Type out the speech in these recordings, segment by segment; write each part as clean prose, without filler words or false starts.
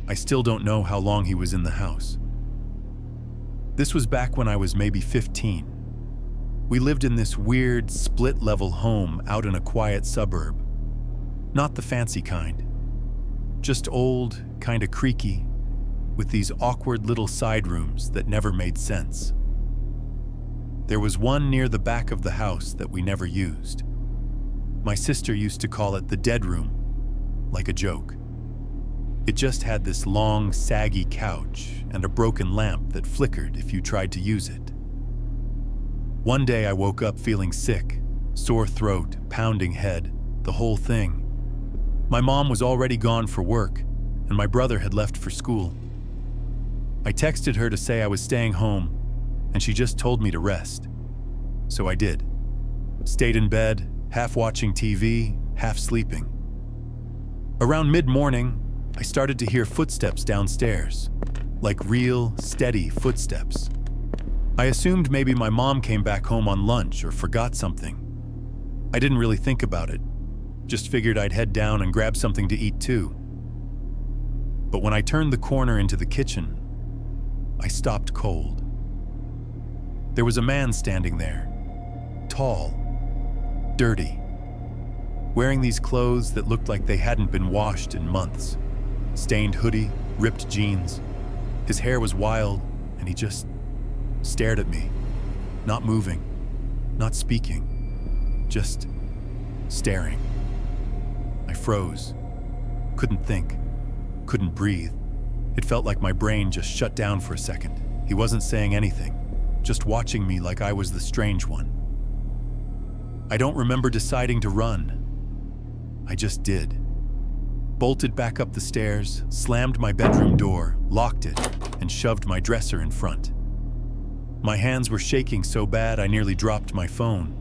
I still don't know how long he was in the house. This was back when I was maybe 15. We lived in this weird, split-level home out in a quiet suburb. Not the fancy kind. Just old, kinda creaky, with these awkward little side rooms that never made sense. There was one near the back of the house that we never used. My sister used to call it the dead room, like a joke. It just had this long, saggy couch and a broken lamp that flickered if you tried to use it. One day I woke up feeling sick, sore throat, pounding head, the whole thing. My mom was already gone for work, and my brother had left for school. I texted her to say I was staying home, and she just told me to rest. So I did. Stayed in bed, half watching TV, half sleeping. Around mid-morning, I started to hear footsteps downstairs, like real, steady footsteps. I assumed maybe my mom came back home on lunch or forgot something. I didn't really think about it, just figured I'd head down and grab something to eat too. But when I turned the corner into the kitchen, I stopped cold. There was a man standing there, tall, dirty, wearing these clothes that looked like they hadn't been washed in months. Stained hoodie, ripped jeans. His hair was wild, and he just stared at me, not moving, not speaking, just staring. I froze, couldn't think, couldn't breathe. It felt like my brain just shut down for a second. He wasn't saying anything, just watching me like I was the strange one. I don't remember deciding to run. I just did. Bolted back up the stairs, slammed my bedroom door, locked it, and shoved my dresser in front. My hands were shaking so bad I nearly dropped my phone.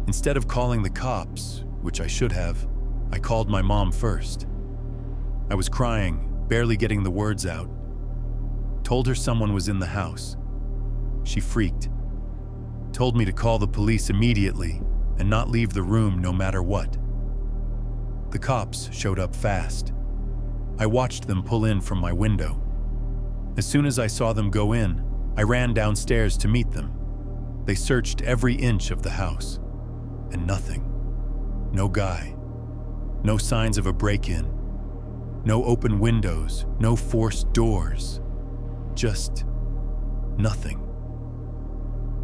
Instead of calling the cops, which I should have, I called my mom first. I was crying, barely getting the words out. Told her someone was in the house. She freaked. Told me to call the police immediately and not leave the room no matter what. The cops showed up fast. I watched them pull in from my window. As soon as I saw them go in, I ran downstairs to meet them. They searched every inch of the house, and nothing. No guy. No signs of a break-in. No open windows, no forced doors. Just nothing.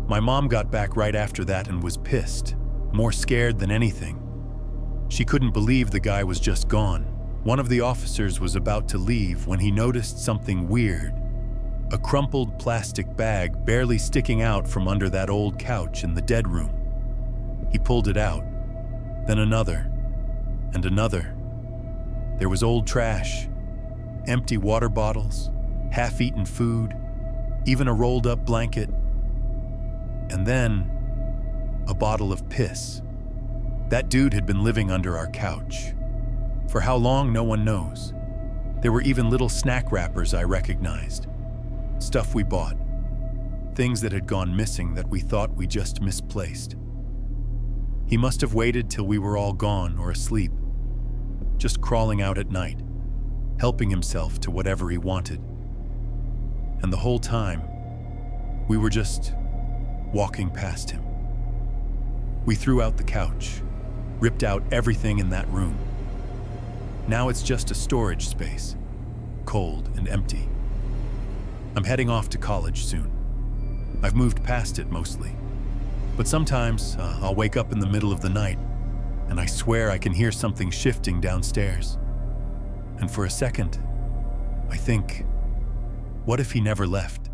My mom got back right after that and was pissed, more scared than anything. She couldn't believe the guy was just gone. One of the officers was about to leave when he noticed something weird. A crumpled plastic bag barely sticking out from under that old couch in the dead room. He pulled it out, then another, and another. There was old trash, empty water bottles, half-eaten food, even a rolled-up blanket, and then a bottle of piss. That dude had been living under our couch. For how long, no one knows. There were even little snack wrappers I recognized. Stuff we bought. Things that had gone missing that we thought we just misplaced. He must have waited till we were all gone or asleep, just crawling out at night, helping himself to whatever he wanted. And the whole time, we were just walking past him. We threw out the couch, ripped out everything in that room. Now it's just a storage space, cold and empty. I'm heading off to college soon. I've moved past it mostly. But sometimes I'll wake up in the middle of the night, and I swear I can hear something shifting downstairs. And for a second, I think, what if he never left?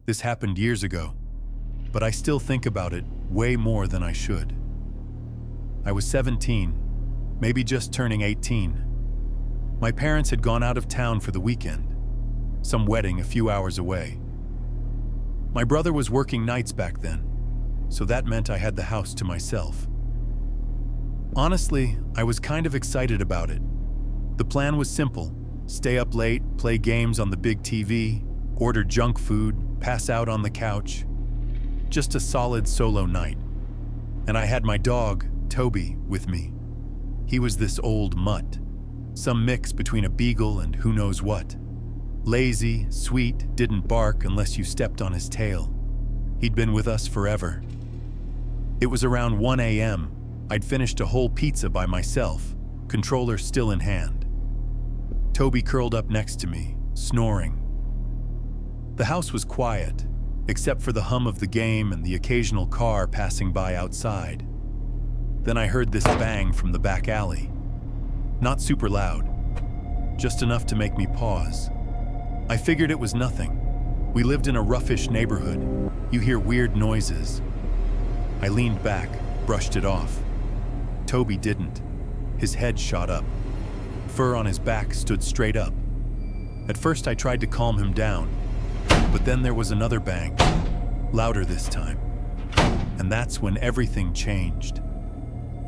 This happened years ago, but I still think about it way more than I should. I was 17, maybe just turning 18. My parents had gone out of town for the weekend, some wedding a few hours away. My brother was working nights back then, so that meant I had the house to myself. Honestly, I was kind of excited about it. The plan was simple: stay up late, play games on the big TV, order junk food, pass out on the couch. Just a solid solo night. And I had my dog Toby with me. He was this old mutt, some mix between a beagle and who knows what. Lazy, sweet, didn't bark unless you stepped on his tail. He'd been with us forever. It was around 1 a.m. I'd finished a whole pizza by myself, controller still in hand. Toby curled up next to me, snoring. The house was quiet, except for the hum of the game and the occasional car passing by outside. Then I heard this bang from the back alley. Not super loud, just enough to make me pause. I figured it was nothing. We lived in a roughish neighborhood. You hear weird noises. I leaned back, brushed it off. Toby didn't. His head shot up. Fur on his back stood straight up. At first I tried to calm him down, but then there was another bang, louder this time. And that's when everything changed.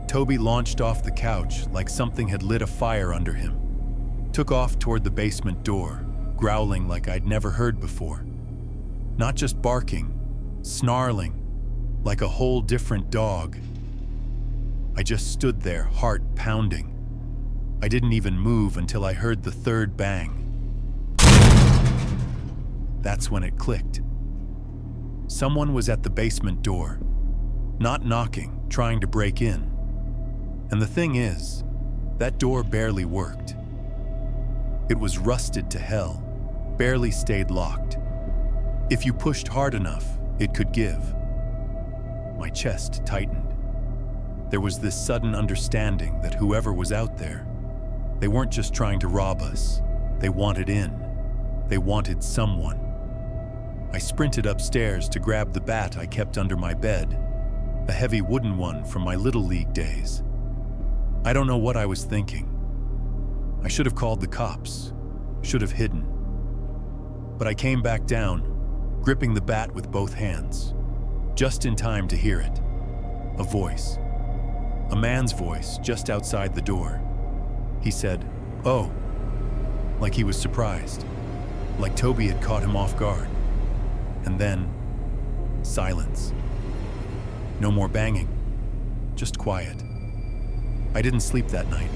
Toby launched off the couch like something had lit a fire under him. Took off toward the basement door, growling like I'd never heard before. Not just barking, snarling, like a whole different dog. I just stood there, heart pounding. I didn't even move until I heard the third bang. That's when it clicked. Someone was at the basement door, not knocking, trying to break in. And the thing is, that door barely worked. It was rusted to hell, barely stayed locked. If you pushed hard enough, it could give. My chest tightened. There was this sudden understanding that whoever was out there, they weren't just trying to rob us. They wanted in. They wanted someone. I sprinted upstairs to grab the bat I kept under my bed, a heavy wooden one from my Little League days. I don't know what I was thinking. I should have called the cops, should have hidden. But I came back down, gripping the bat with both hands, just in time to hear it. A voice. A man's voice just outside the door. He said, "Oh," like he was surprised, like Toby had caught him off guard. And then, silence. No more banging, just quiet. I didn't sleep that night.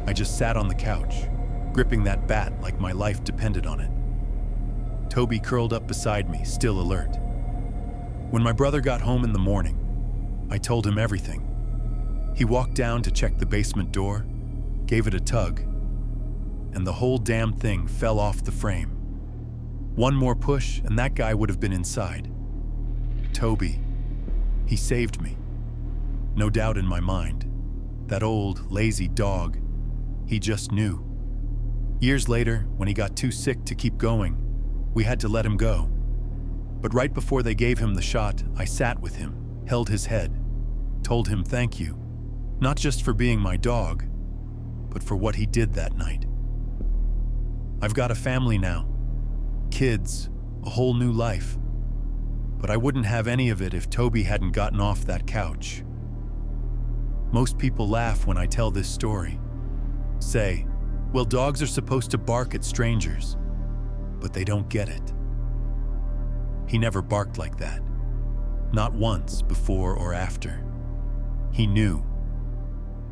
I just sat on the couch, gripping that bat like my life depended on it. Toby curled up beside me, still alert. When my brother got home in the morning, I told him everything. He walked down to check the basement door, gave it a tug, and the whole damn thing fell off the frame. One more push and that guy would have been inside. Toby, he saved me. No doubt in my mind. That old, lazy dog, he just knew. Years later, when he got too sick to keep going, we had to let him go. But right before they gave him the shot, I sat with him, held his head, told him thank you, not just for being my dog, but for what he did that night. I've got a family now, kids, a whole new life. But I wouldn't have any of it if Toby hadn't gotten off that couch. Most people laugh when I tell this story. Say, well, dogs are supposed to bark at strangers, but they don't get it. He never barked like that. Not once, before or after. He knew.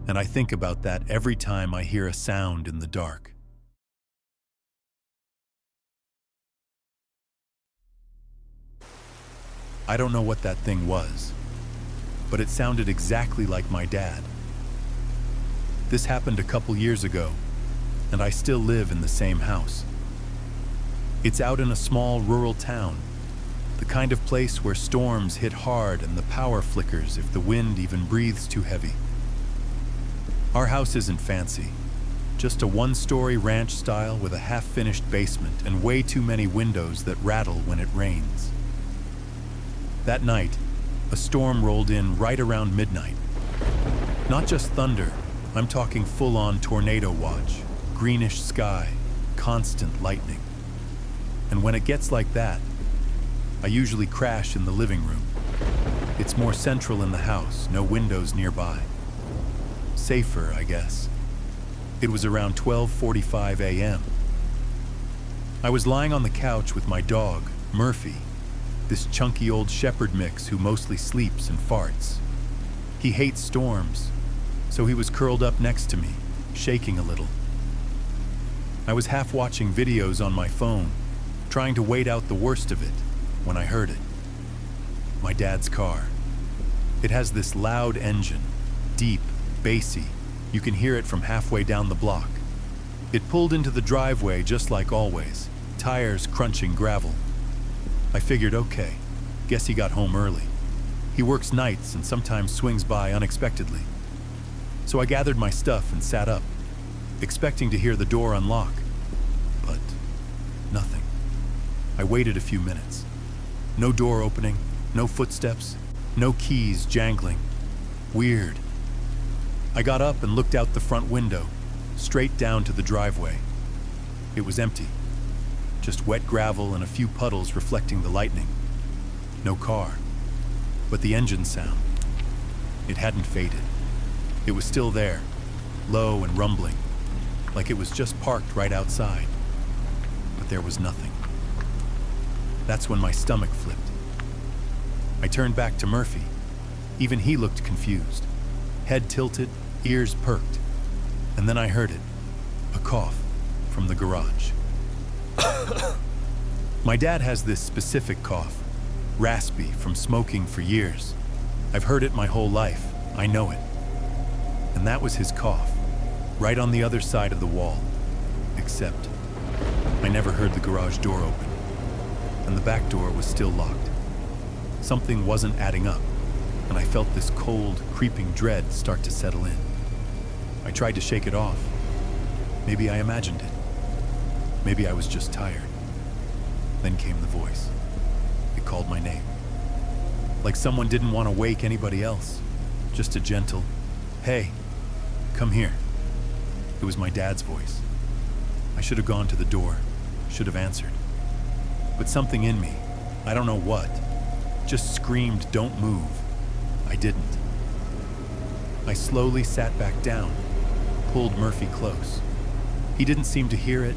And I think about that every time I hear a sound in the dark. I don't know what that thing was, but it sounded exactly like my dad. This happened a couple years ago, and I still live in the same house. It's out in a small rural town, the kind of place where storms hit hard and the power flickers if the wind even breathes too heavy. Our house isn't fancy, just a one-story ranch style with a half-finished basement and way too many windows that rattle when it rains. That night, a storm rolled in right around midnight. Not just thunder, I'm talking full-on tornado watch, greenish sky, constant lightning. And when it gets like that, I usually crash in the living room. It's more central in the house, no windows nearby. Safer, I guess. It was around 12:45 a.m. I was lying on the couch with my dog, Murphy, this chunky old shepherd mix who mostly sleeps and farts. He hates storms, so he was curled up next to me, shaking a little. I was half watching videos on my phone, trying to wait out the worst of it, when I heard it. My dad's car. It has this loud engine, deep, bassy. You can hear it from halfway down the block. It pulled into the driveway just like always, tires crunching gravel. I figured, okay, guess he got home early. He works nights and sometimes swings by unexpectedly. So I gathered my stuff and sat up, expecting to hear the door unlock. But nothing. I waited a few minutes. No door opening, no footsteps, no keys jangling. Weird. I got up and looked out the front window, straight down to the driveway. It was empty. Just wet gravel and a few puddles reflecting the lightning. No car. But the engine sound, it hadn't faded. It was still there, low and rumbling, like it was just parked right outside. But there was nothing. That's when my stomach flipped. I turned back to Murphy. Even he looked confused. Head tilted, ears perked. And then I heard it, a cough from the garage. My dad has this specific cough, raspy from smoking for years. I've heard it my whole life, I know it. And that was his cough, right on the other side of the wall. Except, I never heard the garage door open, and the back door was still locked. Something wasn't adding up, and I felt this cold, creeping dread start to settle in. I tried to shake it off. Maybe I imagined it. Maybe I was just tired. Then came the voice. It called my name. Like someone didn't want to wake anybody else. Just a gentle, "Hey, come here." It was my dad's voice. I should have gone to the door, should have answered. But something in me, I don't know what, just screamed, "Don't move." I didn't. I slowly sat back down, pulled Murphy close. He didn't seem to hear it,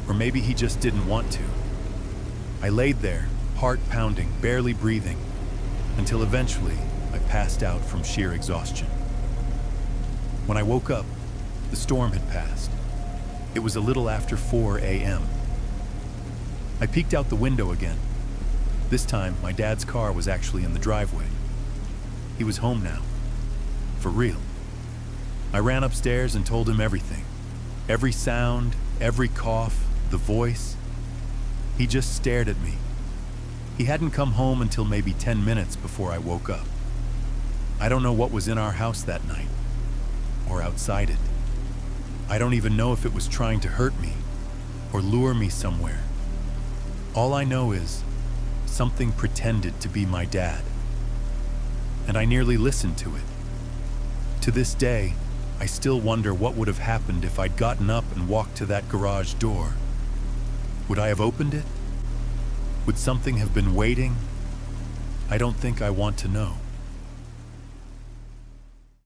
or maybe he just didn't want to. I laid there, heart pounding, barely breathing, until eventually I passed out from sheer exhaustion. When I woke up, the storm had passed. It was a little after 4 a.m. I peeked out the window again. This time, my dad's car was actually in the driveway. He was home now. For real. I ran upstairs and told him everything. Every sound, every cough, the voice. He just stared at me. He hadn't come home until maybe 10 minutes before I woke up. I don't know what was in our house that night, or outside it. I don't even know if it was trying to hurt me, or lure me somewhere. All I know is, something pretended to be my dad. And I nearly listened to it. To this day, I still wonder what would have happened if I'd gotten up and walked to that garage door. Would I have opened it? Would something have been waiting? I don't think I want to know.